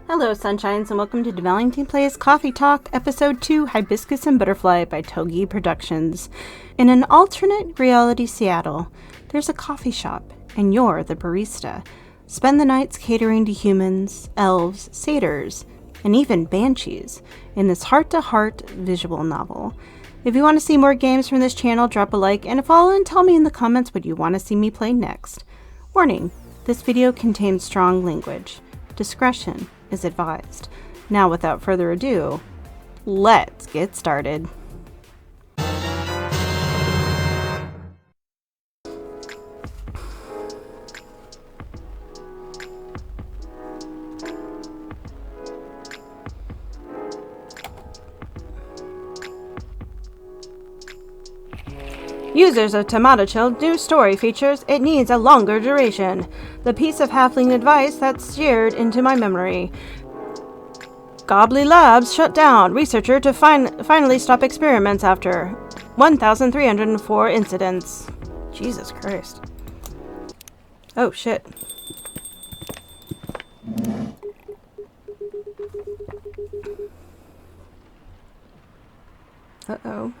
Hello, Sunshines, and welcome to deValiante Plays Coffee Talk, Episode 2, Hibiscus and Butterfly by Togi Productions. In an alternate reality Seattle, there's a coffee shop, and you're the barista. Spend the nights catering to humans, elves, satyrs, and even banshees in this heart-to-heart visual novel. If you want to see more games from this channel, drop a like and a follow and tell me in the comments what you want to see me play next. Warning, this video contains strong language. Discretion is advised. Now, without further ado, let's get started. Users of Tomato Chill new story features it needs a longer duration. The piece of halfling advice that's seared into my memory. Gobbly Labs shut down. Researcher to finally stop experiments after 1,304 incidents. Jesus Christ. Oh shit. Uh-oh.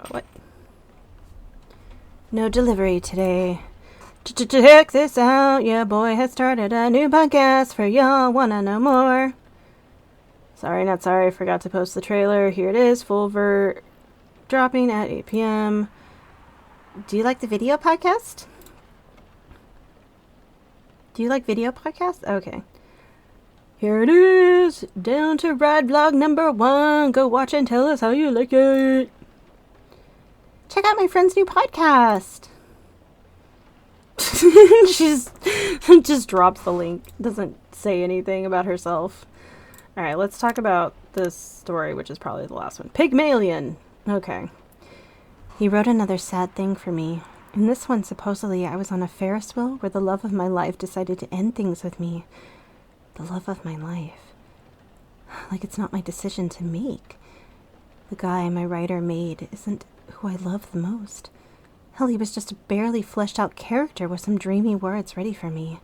What? No delivery today. Check this out. Your boy has started a new podcast for y'all. Wanna know more? Sorry, not sorry. Forgot to post the trailer. Here it is. Full vert. Dropping at 8 p.m. Do you like the video podcast? Do you like video podcasts? Okay. Here it is. Down to ride vlog number 1. Go watch and tell us how you like it. Check out my friend's new podcast. She's just drops the link. Doesn't say anything about herself. Alright, let's talk about this story, which is probably the last one. Pygmalion. Okay. He wrote another sad thing for me. In this one, supposedly, I was on a Ferris wheel where the love of my life decided to end things with me. The love of my life. Like it's not my decision to make. The guy my writer made isn't who I love the most. Hell, he was just a barely fleshed out character with some dreamy words ready for me.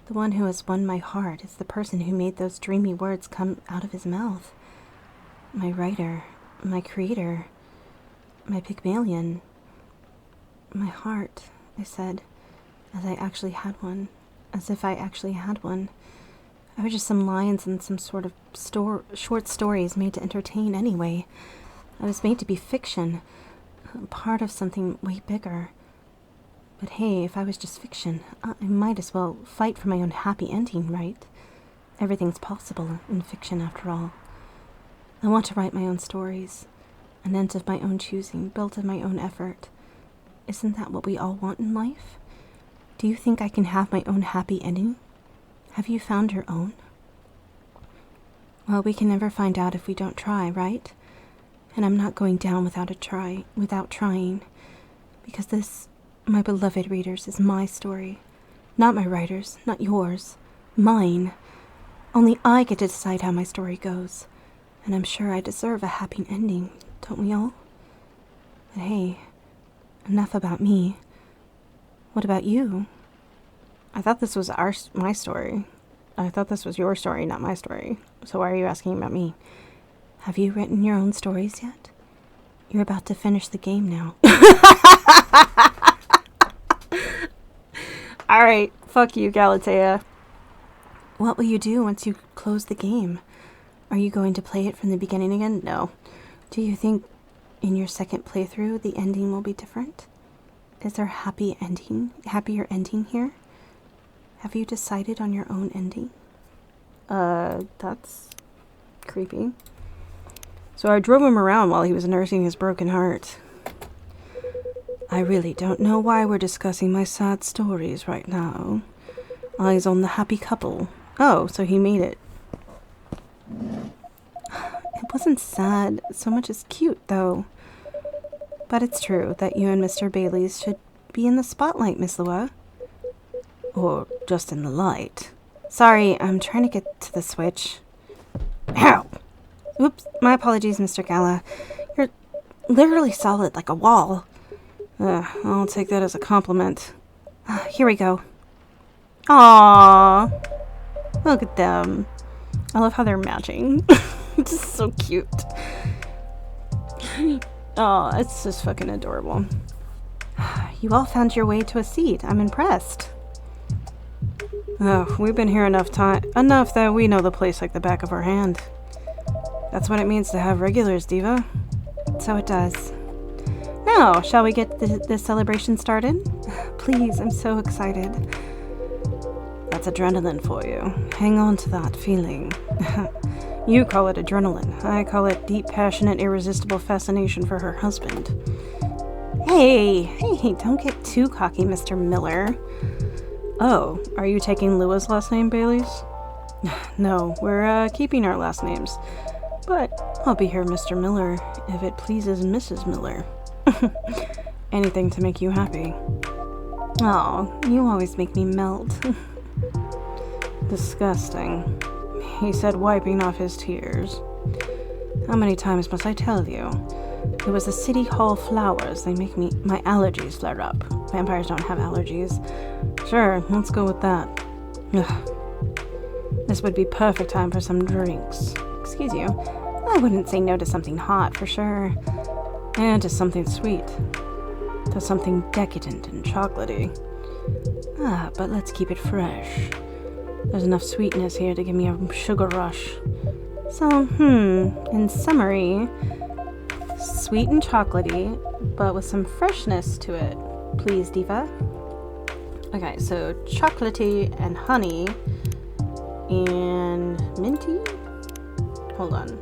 The one who has won my heart is the person who made those dreamy words come out of his mouth. My writer, my creator, my Pygmalion. My heart, I said, as I actually had one. As if I actually had one. I was just some lines in some sort of short stories made to entertain anyway. I was made to be fiction. Part of something way bigger. But hey, if I was just fiction, I might as well fight for my own happy ending, right? Everything's possible in fiction, after all. I want to write my own stories. An end of my own choosing, built of my own effort. Isn't that what we all want in life? Do you think I can have my own happy ending? Have you found your own? Well, we can never find out if we don't try, right? And I'm not going down without trying. Because this, my beloved readers, is my story. Not my writer's, not yours. Mine. Only I get to decide how my story goes. And I'm sure I deserve a happy ending, don't we all? But hey, enough about me. What about you? I thought this was my story. I thought this was your story, not my story. So why are you asking about me? Have you written your own stories yet? You're about to finish the game now. Alright, fuck you, Galatea. What will you do once you close the game? Are you going to play it from the beginning again? No. Do you think in your second playthrough the ending will be different? Is there happier ending here? Have you decided on your own ending? That's creepy. So I drove him around while he was nursing his broken heart. I really don't know why we're discussing my sad stories right now. Eyes on the happy couple. Oh, so he made it. It wasn't sad so much as cute, though. But it's true that you and Mr. Bailey's should be in the spotlight, Miss Lua. Or just in the light. Sorry, I'm trying to get to the switch. Ow! Oops, my apologies, Mr. Gala. You're literally solid like a wall. I'll take that as a compliment. Here we go. Aww. Look at them. I love how they're matching. It's just so cute. Oh, it's just fucking adorable. You all found your way to a seat. I'm impressed. Oh, we've been here enough that we know the place like the back of our hand. That's what it means to have regulars, Diva. So it does. Now, shall we get this celebration started? Please, I'm so excited. That's adrenaline for you. Hang on to that feeling. You call it adrenaline. I call it deep, passionate, irresistible fascination for her husband. Hey, don't get too cocky, Mr. Miller. Oh, are you taking Lua's last name, Bailey's? No, we're keeping our last names. But I'll be here, Mr. Miller, if it pleases Mrs. Miller. Anything to make you happy. Oh, you always make me melt. Disgusting. He said, wiping off his tears. How many times must I tell you? It was the City Hall flowers. They make my allergies flare up. Vampires don't have allergies. Sure, let's go with that. Ugh. This would be perfect time for some drinks. Excuse you. I wouldn't say no to something hot, for sure. And to something sweet. To something decadent and chocolatey. But let's keep it fresh. There's enough sweetness here to give me a sugar rush. So, in summary, sweet and chocolatey, but with some freshness to it. Please, Diva. Okay, so chocolatey and honey and minty? Hold on.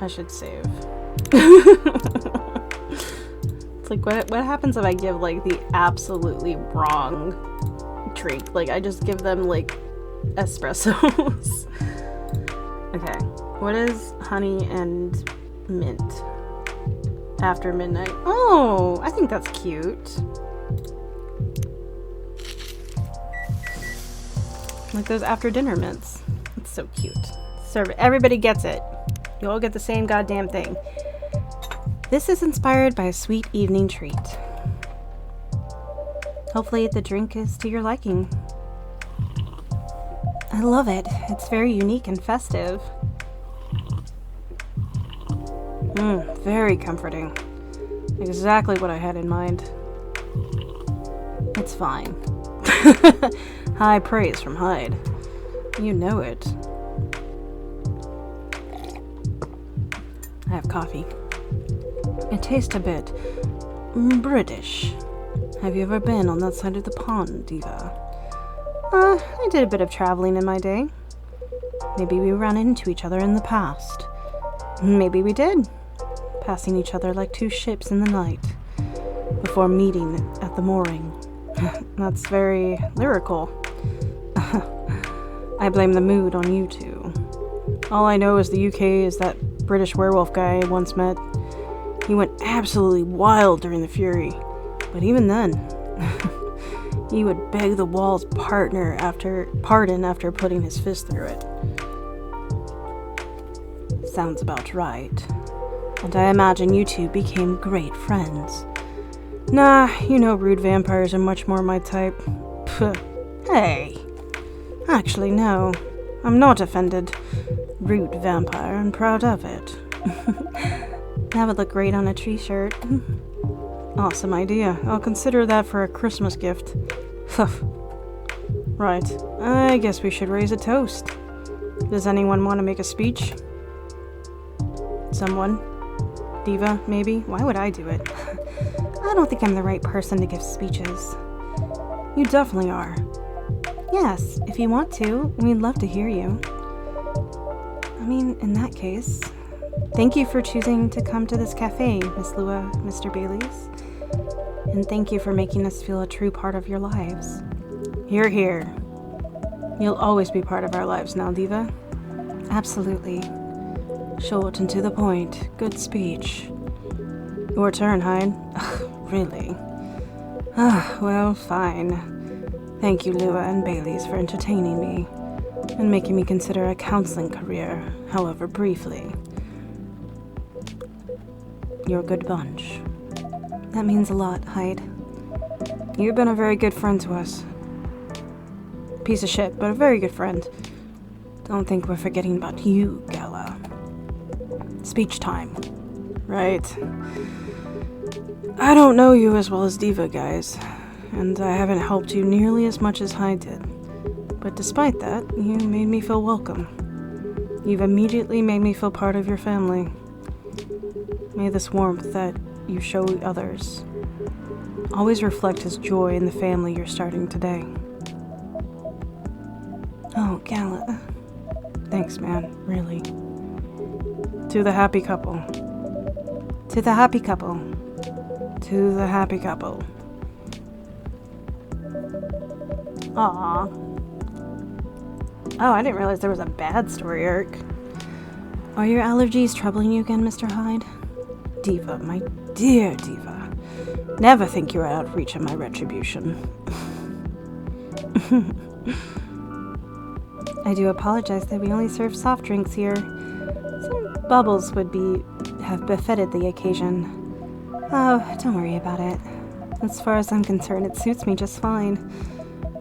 I should save. It's like, what happens if I give, like, the absolutely wrong drink? Like, I just give them, like, espressos. Okay, what is honey and mint after midnight? Oh, I think that's cute. Like those after dinner mints. It's so cute. Serve it. Everybody gets it. You all get the same goddamn thing. This is inspired by a sweet evening treat. Hopefully the drink is to your liking. I love it. It's very unique and festive. Very comforting. Exactly what I had in mind. It's fine. High praise from Hyde. You know it. I have coffee. It tastes a bit British. Have you ever been on that side of the pond, Diva? I did a bit of traveling in my day. Maybe we ran into each other in the past. Maybe we did. Passing each other like two ships in the night. Before meeting at the mooring. That's very lyrical. I blame the mood on you two. All I know is the UK is that British werewolf guy I once met. He went absolutely wild during the Fury. But even then, he would beg the wall's pardon after putting his fist through it. Sounds about right. And I imagine you two became great friends. Nah, you know rude vampires are much more my type. Pfft. Hey. Actually, no. I'm not offended. Rude vampire, I'm proud of it. That would look great on a tree shirt. Awesome idea. I'll consider that for a Christmas gift. Right. I guess we should raise a toast. Does anyone want to make a speech? Someone? Diva, maybe? Why would I do it? I don't think I'm the right person to give speeches. You definitely are. Yes, if you want to, we'd love to hear you. I mean, in that case, thank you for choosing to come to this cafe, Miss Lua, Mr. Bailey's. And thank you for making us feel a true part of your lives. Hear, hear. You'll always be part of our lives now, Diva. Absolutely. Short and to the point. Good speech. Your turn, Hyde. Really? Well, fine. Thank you, Lua and Bailey's, for entertaining me and making me consider a counseling career, however briefly. you're a good bunch. That means a lot, Hyde. You've been a very good friend to us. Piece of shit, but a very good friend. Don't think we're forgetting about you, Gala. Speech time. Right. I don't know you as well as Diva, guys, and I haven't helped you nearly as much as Hyde did. But despite that, you made me feel welcome. You've immediately made me feel part of your family. May this warmth that you show others always reflect his joy in the family you're starting today. Oh, Gala. Thanks, man. Really. To the happy couple. To the happy couple. To the happy couple. Aww. Oh, I didn't realize there was a bad story arc. Are your allergies troubling you again, Mr. Hyde? Diva, my dear Diva. Never think you're out of reach of my retribution. I do apologize that we only serve soft drinks here. Some bubbles would have befitted the occasion. Oh, don't worry about it. As far as I'm concerned, it suits me just fine.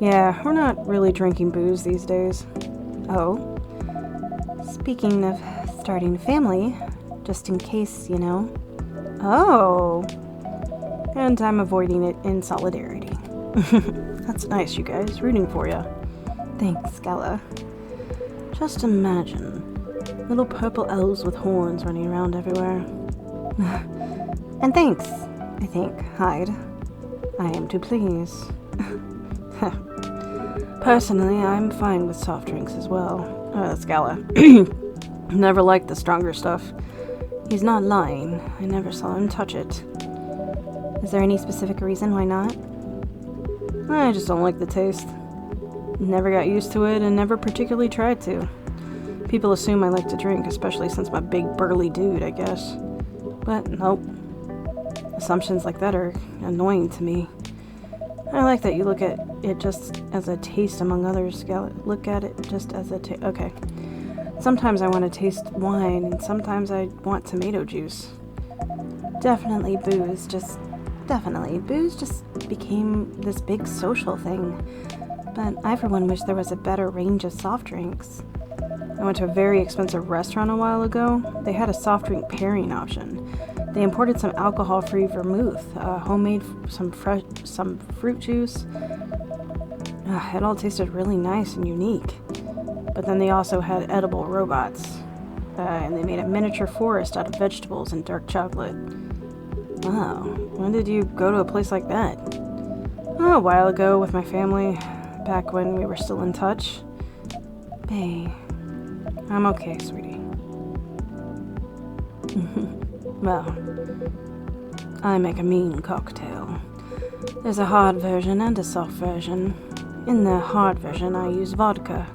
Yeah, we're not really drinking booze these days. Oh. Speaking of starting a family, just in case, you know. Oh. And I'm avoiding it in solidarity. That's nice, you guys. Rooting for you. Thanks, Gala. Just imagine. Little purple elves with horns running around everywhere. And thanks, I think, Hyde. I am to please. Personally, I'm fine with soft drinks as well. Oh, that's Gala. Never liked the stronger stuff. He's not lying. I never saw him touch it. Is there any specific reason why not? I just don't like the taste. Never got used to it and never particularly tried to. People assume I like to drink, especially since I'm a big burly dude, I guess. But nope. Assumptions like that are annoying to me. I like that you look at it just as a taste among others. Look at it just as a taste. Okay. Sometimes I want to taste wine, and sometimes I want tomato juice. Definitely booze just became this big social thing. But I, for one, wish there was a better range of soft drinks. I went to a very expensive restaurant a while ago. They had a soft drink pairing option. They imported some alcohol-free vermouth, homemade some fruit juice. It all tasted really nice and unique. But then they also had edible robots. And they made a miniature forest out of vegetables and dark chocolate. Wow, when did you go to a place like that? Oh, a while ago with my family, back when we were still in touch. Hey, I'm okay, sweetie. Well, I make a mean cocktail. There's a hard version and a soft version. In the hard version, I use vodka.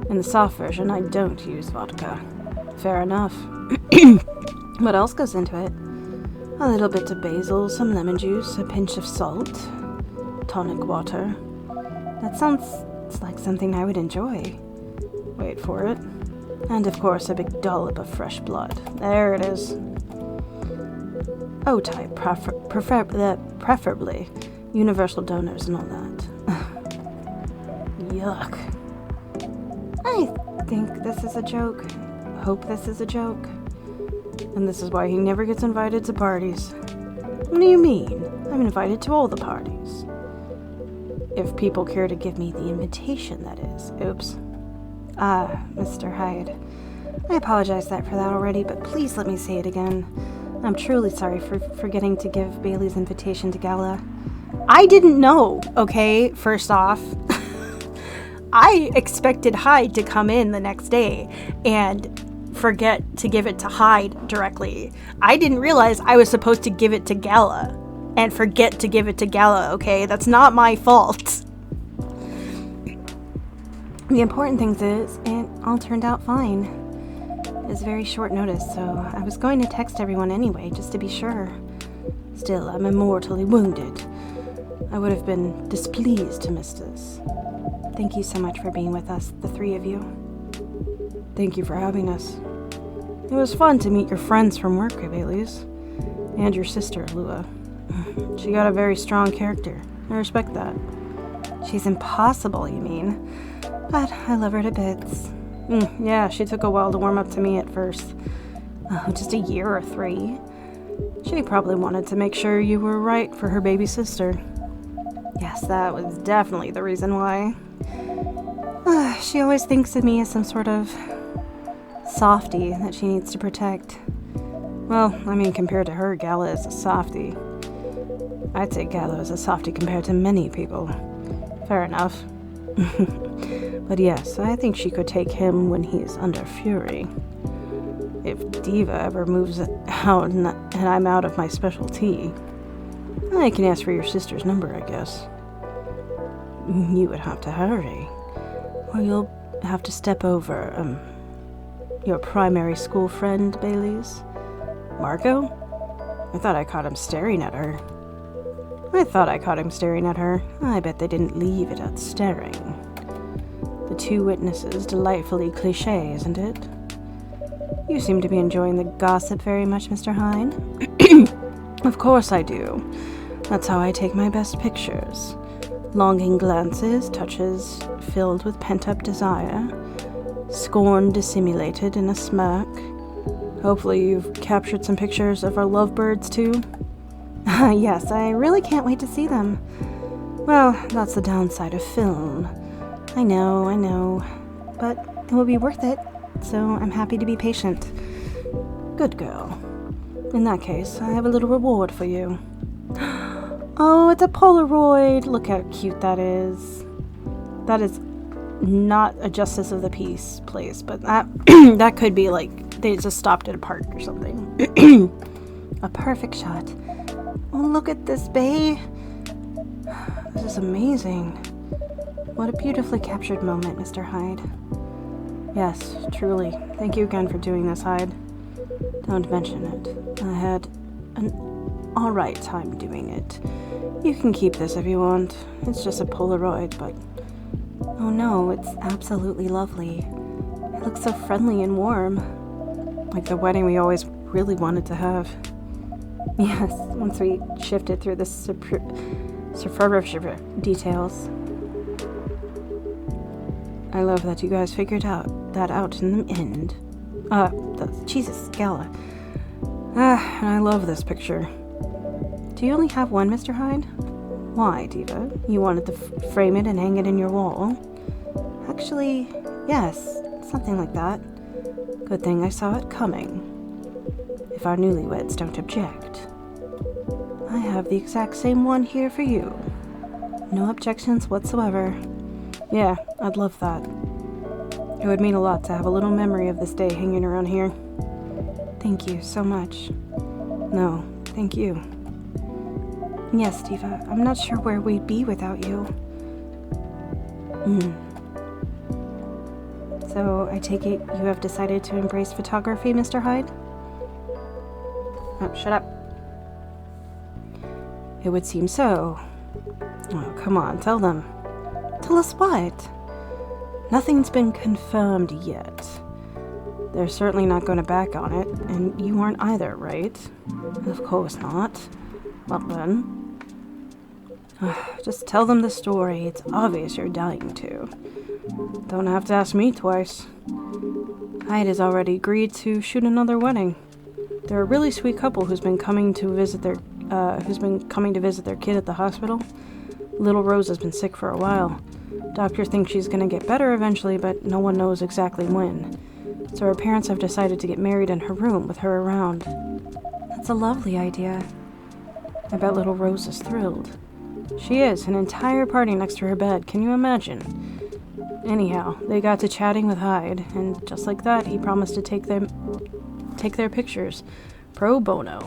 In the soft version, I don't use vodka. Fair enough. What else goes into it? A little bit of basil, some lemon juice, a pinch of salt, tonic water. That sounds like something I would enjoy. Wait for it. And of course, a big dollop of fresh blood. There it is. O-type, preferably. Universal donors and all that. Yuck. I think this is a joke. Hope this is a joke. And this is why he never gets invited to parties. What do you mean? I'm invited to all the parties. If people care to give me the invitation, that is. Oops. Mr. Hyde. I apologize for that already, but please let me say it again. I'm truly sorry for forgetting to give Bailey's invitation to Gala. I didn't know, okay, first off. I expected Hyde to come in the next day and forget to give it to Hyde directly. I didn't realize I was supposed to give it to Gala and forget to give it to Gala, okay? That's not my fault. The important thing is, it all turned out fine. It was very short notice, so I was going to text everyone anyway, just to be sure. Still, I'm immortally wounded. I would have been displeased to miss this. Thank you so much for being with us, the three of you. Thank you for having us. It was fun to meet your friends from work, Baileys. And your sister, Lua. She got a very strong character. I respect that. She's impossible, you mean? But I love her to bits. Yeah, she took a while to warm up to me at first. Oh, just a year or 3. She probably wanted to make sure you were right for her baby sister. Yes, that was definitely the reason why. She always thinks of me as some sort of softie that she needs to protect. Well, I mean, compared to her, Gala is a softie. I'd say Gala is a softie compared to many people. Fair enough. But yes, I think she could take him when he is under fury. If Diva ever moves out and I'm out of my specialty, I can ask for your sister's number, I guess. You would have to hurry, or you'll have to step over, your primary school friend, Bailey's. Marco? I thought I caught him staring at her. I bet they didn't leave it at staring. The 2 witnesses, delightfully cliché, isn't it? You seem to be enjoying the gossip very much, Mr. Hyde. Of course I do. That's how I take my best pictures. Longing glances, touches filled with pent-up desire, scorn dissimulated in a smirk. Hopefully you've captured some pictures of our lovebirds, too. Yes, I really can't wait to see them. Well, that's the downside of film. I know. But it will be worth it, so I'm happy to be patient. Good girl. In that case, I have a little reward for you. Oh, it's a Polaroid! Look how cute that is. That is not a Justice of the Peace place, but that could be like they just stopped at a park or something. A perfect shot. Oh, look at this, babe. This is amazing. What a beautifully captured moment, Mr. Hyde. Yes, truly. Thank you again for doing this, Hyde. Don't mention it. I had an alright time doing it. You can keep this if you want. It's just a Polaroid, but... Oh no, it's absolutely lovely. It looks so friendly and warm. Like the wedding we always really wanted to have. Yes, once we shifted through the superb details. I love that you guys figured that out in the end. Jesus, Gala. And I love this picture. Do you only have one, Mr. Hyde? Why, Diva? You wanted to frame it and hang it in your wall? Actually, yes, something like that. Good thing I saw it coming. If our newlyweds don't object. I have the exact same one here for you. No objections whatsoever. Yeah, I'd love that. It would mean a lot to have a little memory of this day hanging around here. Thank you so much. No, thank you. Yes, Diva, I'm not sure where we'd be without you. So, I take it you have decided to embrace photography, Mr. Hyde? Oh, shut up. It would seem so. Oh, come on, tell them. Tell us what? Nothing's been confirmed yet. They're certainly not going to back on it, and you aren't either, right? Of course not. Well then. Just tell them the story. It's obvious you're dying to. Don't have to ask me twice. Hyde has already agreed to shoot another wedding. They're a really sweet couple who's been coming to visit their kid at the hospital. Little Rose has been sick for a while. Doctor thinks she's gonna get better eventually, but no one knows exactly when. So her parents have decided to get married in her room with her around. That's a lovely idea. I bet little Rose is thrilled. She is, an entire party next to her bed, can you imagine? Anyhow, they got to chatting with Hyde, and just like that, he promised to take their pictures, pro bono.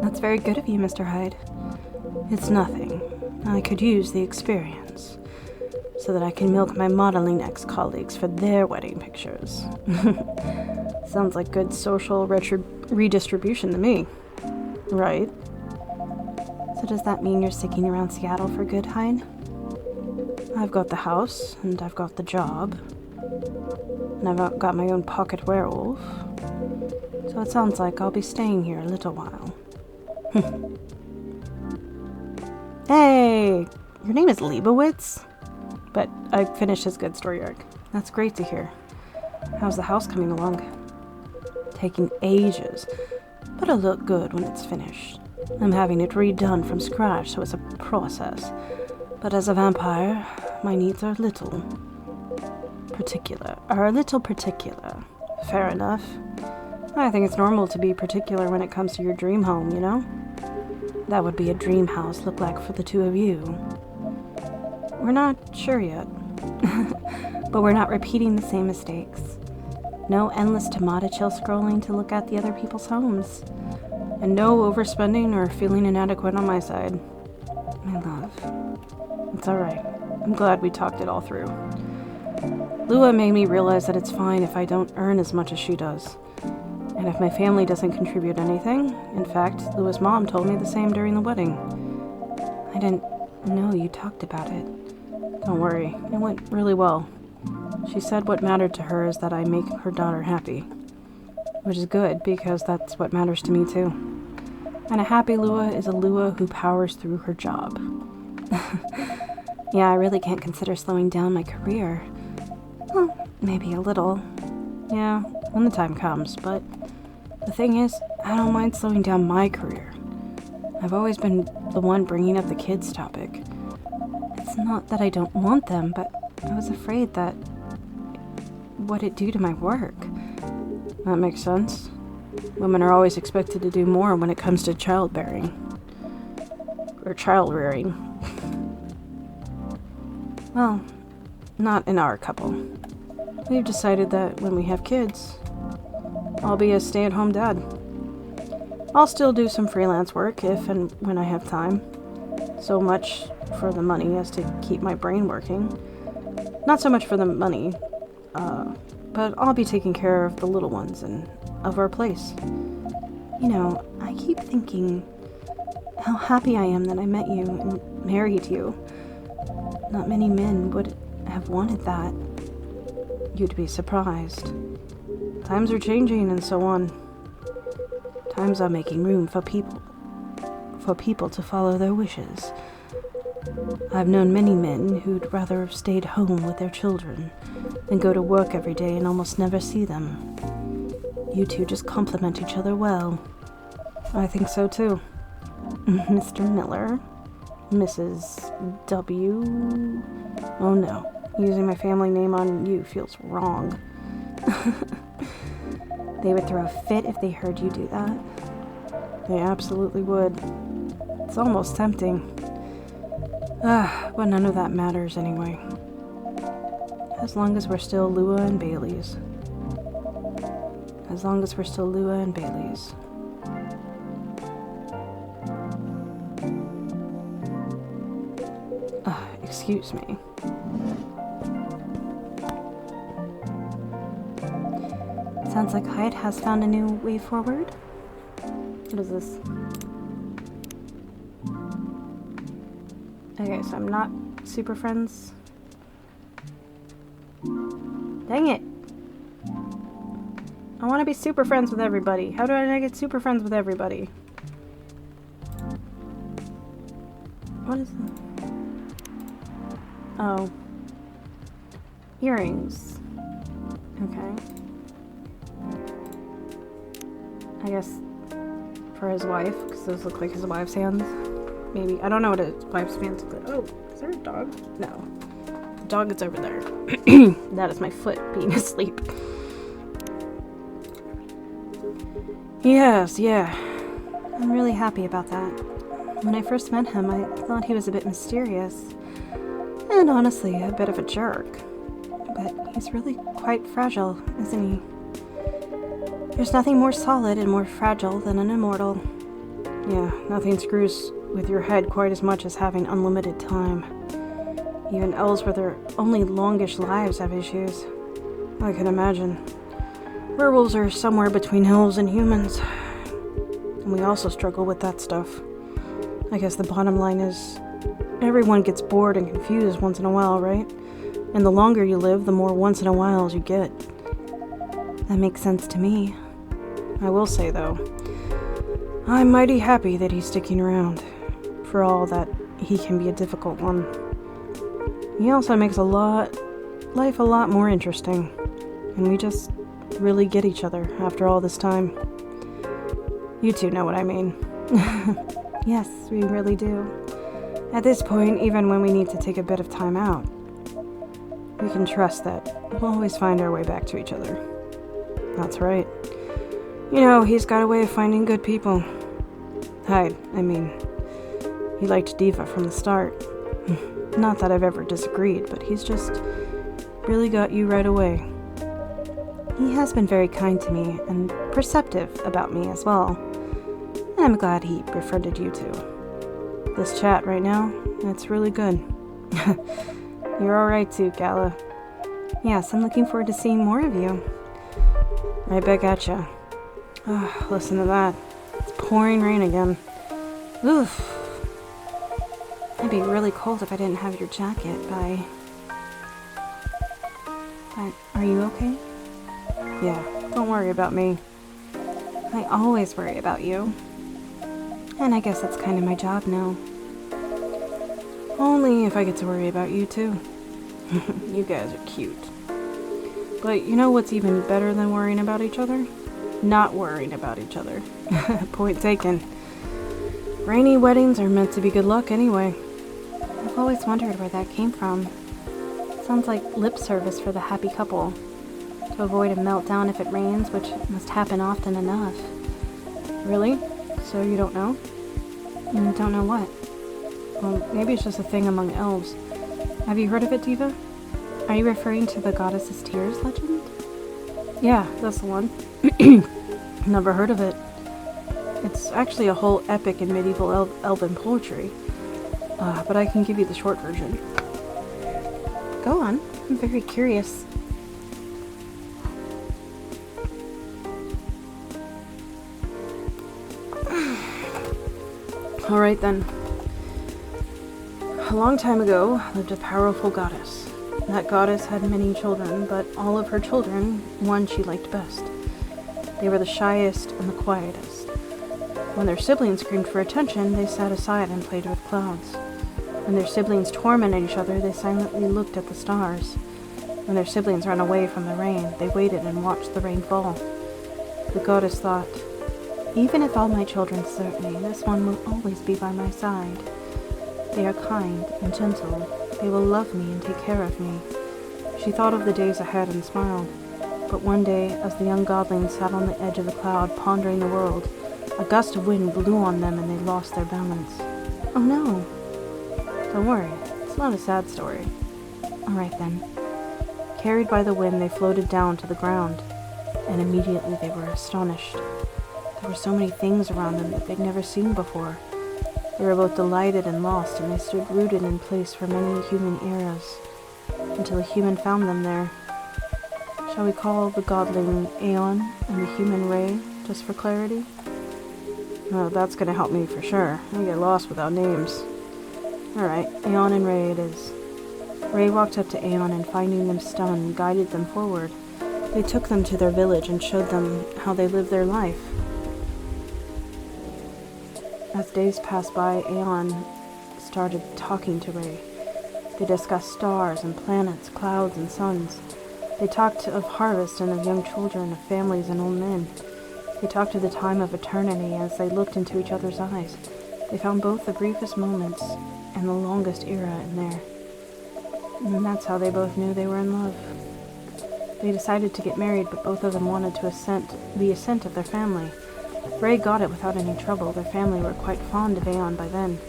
That's very good of you, Mr. Hyde. It's nothing. I could use the experience, so that I can milk my modeling ex-colleagues for their wedding pictures. Sounds like good social redistribution to me. Right. So does that mean you're sticking around Seattle for good, Hyde? I've got the house, and I've got the job, and I've got my own pocket werewolf. So So it sounds like I'll be staying here a little while. Hey! Your name is Leibowitz? But I finished his good story arc. That's great to hear. How's the house coming along? Taking ages, but it'll look good when it's finished. I'm having it redone from scratch, so it's a process. But as a vampire, my needs are a little particular. Fair enough. I think it's normal to be particular when it comes to your dream home, you know? That would be a dream house look like for the two of you. We're not sure yet. But we're not repeating the same mistakes. No endless tomato chill scrolling to look at the other people's homes. And no overspending or feeling inadequate on my side. My love. It's alright. I'm glad we talked it all through. Lua made me realize that it's fine if I don't earn as much as she does. And if my family doesn't contribute anything. In fact, Lua's mom told me the same during the wedding. I didn't know you talked about it. Don't worry, it went really well. She said what mattered to her is that I make her daughter happy. Which is good, because that's what matters to me too. And a happy Lua is a Lua who powers through her job. Yeah, I really can't consider slowing down my career. Well, maybe a little. Yeah, when the time comes, but the thing is, I don't mind slowing down my career. I've always been the one bringing up the kids topic. It's not that I don't want them, but I was afraid that what it'd do to my work. That makes sense. Women are always expected to do more when it comes to childbearing. Or child rearing. Well, not in our couple. We've decided that when we have kids, I'll be a stay-at-home dad. I'll still do some freelance work if and when I have time. So much for the money as to keep my brain working. Not so much for the money, but I'll be taking care of the little ones and of our place. You know, I keep thinking how happy I am that I met you and married you. Not many men would have wanted that. You'd be surprised. Times are changing and so on. Times are making room for people to follow their wishes. I've known many men who'd rather have stayed home with their children than go to work every day and almost never see them. You two just complement each other well. I think so too. Mr. Miller? Mrs. W? Oh no, using my family name on you feels wrong. They would throw a fit if they heard you do that. They absolutely would. It's almost tempting. But none of that matters anyway. As long as we're still Lua and Bailey's. As long as we're still Lua and Bailey's. Excuse me. Sounds like Hyde has found a new way forward. What is this? Okay, so I'm not super friends. Dang it! I want to be super friends with everybody. How do I get super friends with everybody? What is that? Oh. Earrings. Okay. I guess for his wife, because those look like his wife's hands. Maybe. I don't know what his wife's hands look like. Oh, is there a dog? No. The dog is over there. That is my foot being asleep. Yes, yeah. I'm really happy about that. When I first met him, I thought he was a bit mysterious. And honestly, a bit of a jerk. But he's really quite fragile, isn't he? There's nothing more solid and more fragile than an immortal. Yeah, nothing screws with your head quite as much as having unlimited time. Even elves with their only longish lives have issues. I can imagine. Werewolves are somewhere between elves and humans. And we also struggle with that stuff. I guess the bottom line is, everyone gets bored and confused once in a while, right? And the longer you live, the more once in a whiles you get. That makes sense to me. I will say, though, I'm mighty happy that he's sticking around, for all that he can be a difficult one. He also makes life a lot more interesting, and we just really get each other after all this time. You two know what I mean. Yes, we really do. At this point, even when we need to take a bit of time out, we can trust that we'll always find our way back to each other. That's right. You know, he's got a way of finding good people. He liked Diva from the start. Not that I've ever disagreed, but he's just really got you right away. He has been very kind to me and perceptive about me as well. And I'm glad he befriended you two. This chat right now, it's really good. You're alright too, Gala. Yes, I'm looking forward to seeing more of you. Right back at ya. Oh, listen to that. It's pouring rain again. Oof. It'd be really cold if I didn't have your jacket, But are you okay? Yeah, don't worry about me. I always worry about you. And I guess that's kind of my job now. Only if I get to worry about you too. You guys are cute. But you know what's even better than worrying about each other? Not worrying about each other. Point taken. Rainy weddings are meant to be good luck anyway. I've always wondered where that came from. Sounds like lip service for the happy couple. To avoid a meltdown if it rains, which must happen often enough. Really? So you don't know? You don't know what? Well, maybe it's just a thing among elves. Have you heard of it, Diva? Are you referring to the Goddess's Tears legend? Yeah, that's the one. Never heard of it. It's actually a whole epic in medieval elven poetry. But I can give you the short version. Go on. I'm very curious. Alright then. A long time ago lived a powerful goddess. That goddess had many children, but all of her children, one she liked best. They were the shyest and the quietest. When their siblings screamed for attention, they sat aside and played with clouds. When their siblings tormented each other, they silently looked at the stars. When their siblings ran away from the rain, they waited and watched the rain fall. The goddess thought, "Even if all my children desert me, this one will always be by my side. They are kind and gentle. They will love me and take care of me." She thought of the days ahead and smiled. But one day, as the young godlings sat on the edge of a cloud pondering the world, a gust of wind blew on them and they lost their balance. Oh no! Don't worry, it's not a sad story. Alright then. Carried by the wind, they floated down to the ground, and immediately they were astonished. There were so many things around them that they'd never seen before. They were both delighted and lost, and they stood rooted in place for many human eras, until a human found them there. Shall we call the godling Aeon and the human Ray, just for clarity? Oh, that's gonna help me for sure. I get lost without names. Alright, Aeon and Ray it is. Ray walked up to Aeon and, finding them stunned, guided them forward. They took them to their village and showed them how they lived their life. As days passed by, Aeon started talking to Ray. They discussed stars and planets, clouds and suns. They talked of harvest and of young children, of families and old men. They talked of the time of eternity as they looked into each other's eyes. They found both the briefest moments and the longest era in there. And that's how they both knew they were in love. They decided to get married, but both of them wanted the assent of their family. Ray got it without any trouble. Their family were quite fond of Aeon by then.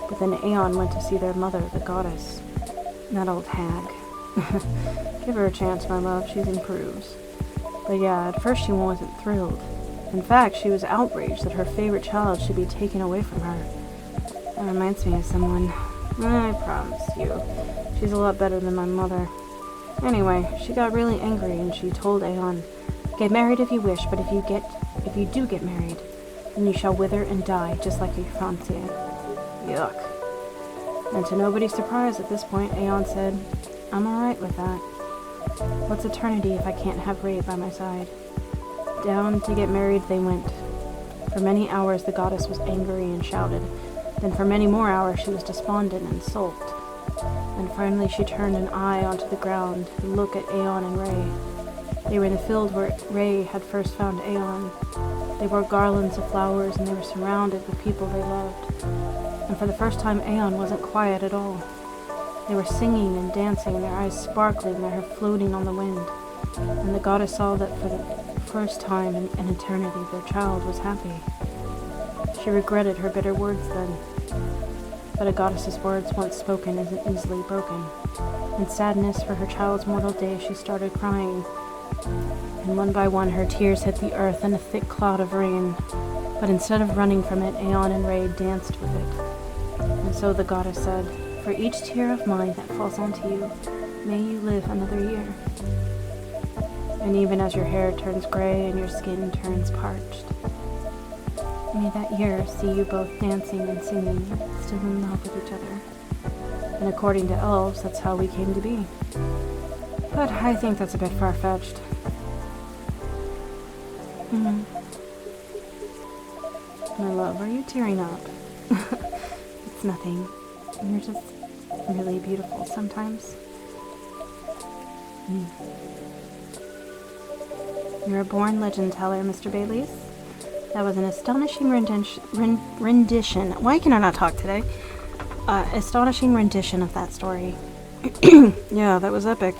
But then Aeon went to see their mother, the goddess. That old hag. Give her a chance, my love. She improves. But yeah, at first she wasn't thrilled. In fact, she was outraged that her favorite child should be taken away from her. That reminds me of someone. I promise you. She's a lot better than my mother. Anyway, she got really angry and she told Aeon, "Get married if you wish, but if you do get married, then you shall wither and die, just like your fiancé." Yuck. And to nobody's surprise at this point, Aeon said, "I'm alright with that. What's eternity if I can't have Ray by my side?" Down to get married they went. For many hours the goddess was angry and shouted. Then for many more hours she was despondent and sulked. And finally she turned an eye onto the ground to look at Aeon and Ray. They were in the field where Ray had first found Aeon. They wore garlands of flowers and they were surrounded with people they loved. And for the first time Aeon wasn't quiet at all. They were singing and dancing, their eyes sparkling, their hair floating on the wind. And the goddess saw that for the first time in eternity their child was happy. She regretted her bitter words then. But a goddess's words once spoken isn't easily broken. In sadness for her child's mortal day she started crying. And one by one her tears hit the earth in a thick cloud of rain. But instead of running from it, Aeon and Ray danced with it. And so the goddess said, "For each tear of mine that falls onto you, may you live another year." And even as your hair turns gray and your skin turns parched, may that year see you both dancing and singing, still in love with each other. And according to elves, that's how we came to be. But I think that's a bit far-fetched. My love, are you tearing up? It's nothing. You're just really beautiful sometimes. You're a born legend teller, Mr. Baylis. That was an astonishing rendition. Why can I not talk today? Astonishing rendition of that story. Yeah, that was epic.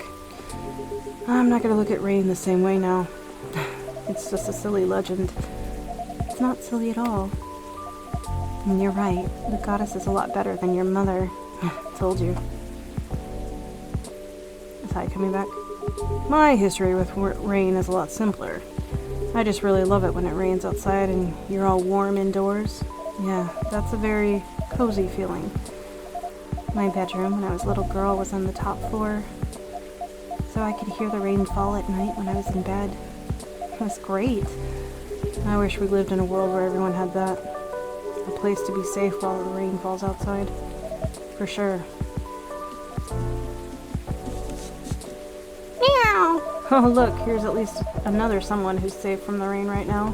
I'm not gonna look at Rain the same way now. It's just a silly legend. It's not silly at all. And you're right. The goddess is a lot better than your mother. Told you. Is Hyde coming back? My history with rain is a lot simpler. I just really love it when it rains outside and you're all warm indoors. Yeah, that's a very cozy feeling. My bedroom when I was a little girl was on the top floor, so I could hear the rain fall at night when I was in bed. It was great. I wish we lived in a world where everyone had that. A place to be safe while the rain falls outside. For sure. Meow! Oh look, here's at least another someone who's safe from the rain right now.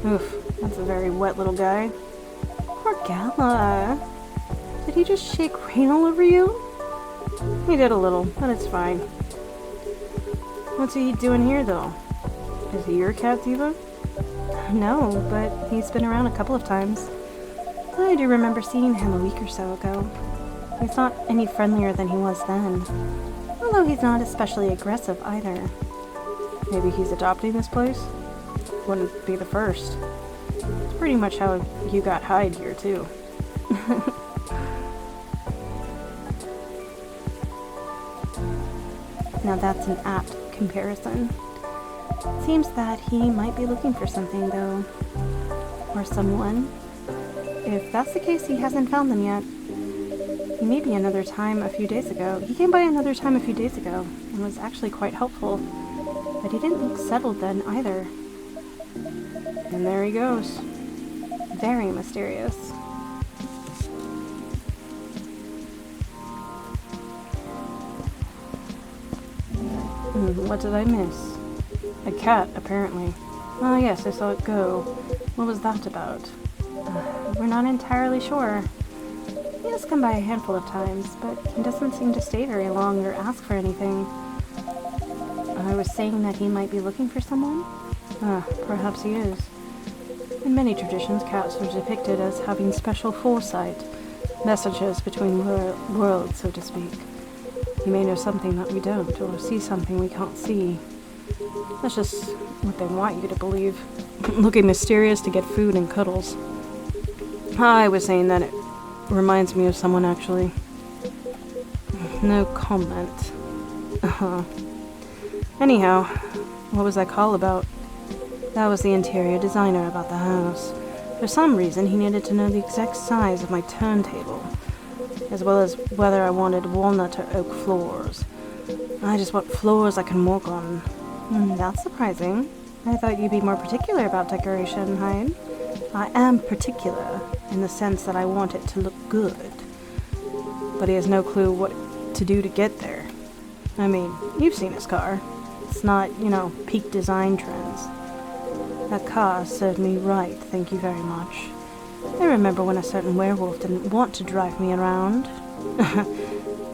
Oof, that's a very wet little guy. Poor Gala. Did he just shake rain all over you? He did a little, but it's fine. What's he doing here though? Is he your cat, Diva? No, but he's been around a couple of times. I do remember seeing him a week or so ago. He's not any friendlier than he was then. Although he's not especially aggressive either. Maybe he's adopting this place? Wouldn't be the first. It's pretty much how you got Hyde here, too. Now that's an apt comparison. Seems that he might be looking for something, though. Or someone. If that's the case, he hasn't found them yet. He may be another time a few days ago. He came by another time a few days ago, and was actually quite helpful. But he didn't look settled then, either. And there he goes. Very mysterious. What did I miss? A cat, apparently. Oh yes, I saw it go. What was that about? We're not entirely sure. He has come by a handful of times, but he doesn't seem to stay very long or ask for anything. I was saying that he might be looking for someone? Perhaps he is. In many traditions, cats are depicted as having special foresight, messages between worlds, so to speak. He may know something that we don't, or see something we can't see. That's just what they want you to believe. Looking mysterious to get food and cuddles. I was saying that it reminds me of someone, actually. No comment. Anyhow, what was that call about? That was the interior designer about the house. For some reason, he needed to know the exact size of my turntable, as well as whether I wanted walnut or oak floors. I just want floors I can walk on. That's surprising. I thought you'd be more particular about decoration, Hyde. I am particular, in the sense that I want it to look good. But he has no clue what to do to get there. I mean, you've seen his car. It's not, peak design trends. That car served me right, thank you very much. I remember when a certain werewolf didn't want to drive me around.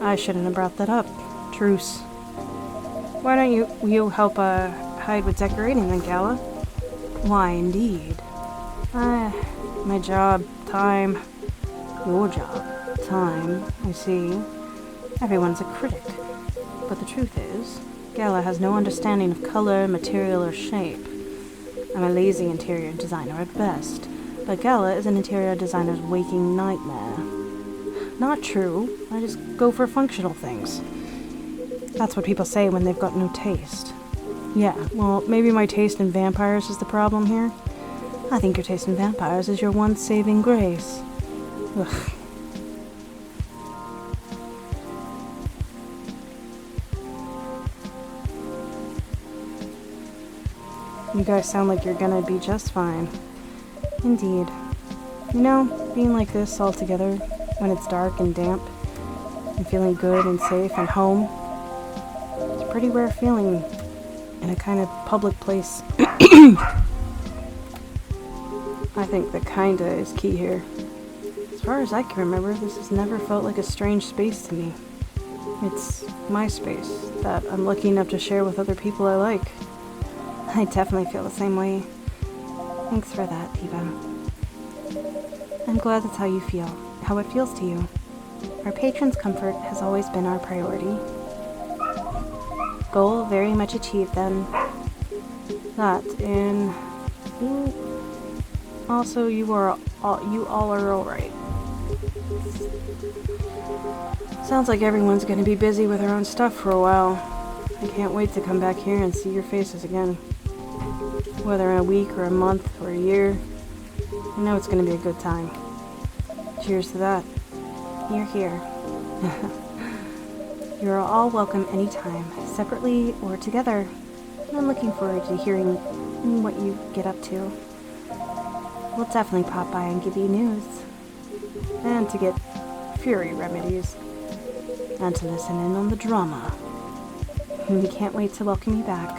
I shouldn't have brought that up. Truce. Why don't you help hide with decorating then, Gala? Why, indeed. My job, time. Your job, time, I see. Everyone's a critic. But the truth is, Gala has no understanding of color, material, or shape. I'm a lazy interior designer at best, but Gala is an interior designer's waking nightmare. Not true. I just go for functional things. That's what people say when they've got no taste. Yeah, well, maybe my taste in vampires is the problem here. I think your taste in vampires is your one saving grace. Ugh. You guys sound like you're gonna be just fine. Indeed. You know, being like this all together, when it's dark and damp, and feeling good and safe and home, it's a pretty rare feeling in a kind of public place. I think the kinda is key here. As far as I can remember, this has never felt like a strange space to me. It's my space that I'm lucky enough to share with other people I like. I definitely feel the same way. Thanks for that, Diva. I'm glad that's how you feel, how it feels to you. Our patrons' comfort has always been our priority. Goal very much achieved then. That and also you all are alright. Sounds like everyone's gonna be busy with their own stuff for a while. I can't wait to come back here and see your faces again. Whether in a week or a month or a year, I know it's gonna be a good time. Cheers to that. You're here. You're all welcome anytime, separately or together. I'm looking forward to hearing what you get up to. We'll definitely pop by and give you news. And to get fury remedies. And to listen in on the drama. We can't wait to welcome you back.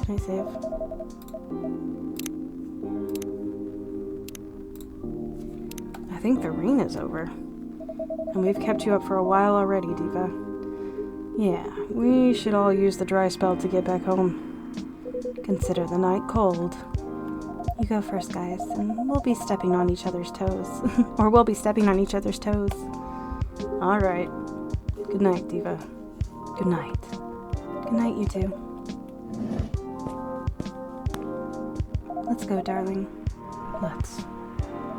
Can I save? I think the rain is over. And we've kept you up for a while already, Diva. Yeah, we should all use the dry spell to get back home. Consider the night cold. You go first, guys, and we'll be stepping on each other's toes. Or we'll be stepping on each other's toes. Alright. Good night, Diva. Good night. Good night, you two. Let's go, darling. Let's.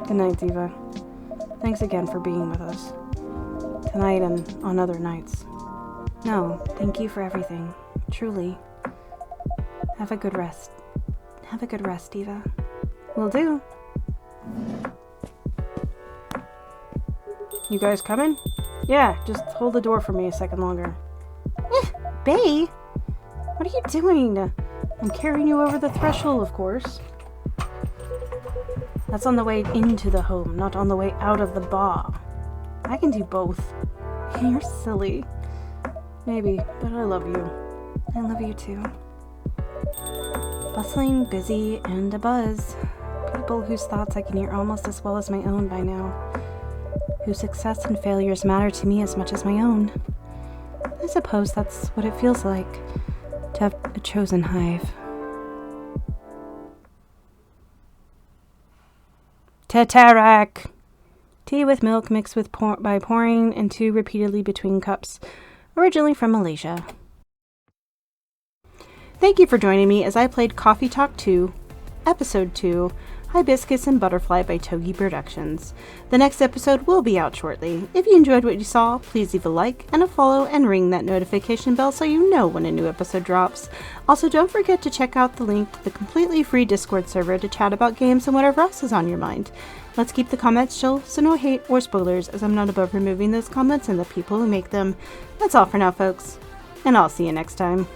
Good night, Diva. Thanks again for being with us. Tonight and on other nights. No, thank you for everything. Truly. Have a good rest. Have a good rest, Diva. Will do. You guys coming? Yeah, just hold the door for me a second longer. Bae? What are you doing? I'm carrying you over the threshold, of course. That's on the way into the home, not on the way out of the bar. I can do both. You're silly. Maybe, but I love you. I love you too. Bustling, busy, and abuzz. People whose thoughts I can hear almost as well as my own by now. Whose success and failures matter to me as much as my own. I suppose that's what it feels like to have a chosen hive. Tetarak! Tea with milk mixed with by pouring into repeatedly between cups. Originally from Malaysia. Thank you for joining me as I played Coffee Talk 2, Episode 2, Hibiscus and Butterfly by Togi Productions. The next episode will be out shortly. If you enjoyed what you saw, please leave a like and a follow and ring that notification bell so you know when a new episode drops. Also, don't forget to check out the link to the completely free Discord server to chat about games and whatever else is on your mind. Let's keep the comments chill, so no hate or spoilers, as I'm not above removing those comments and the people who make them. That's all for now, folks, and I'll see you next time.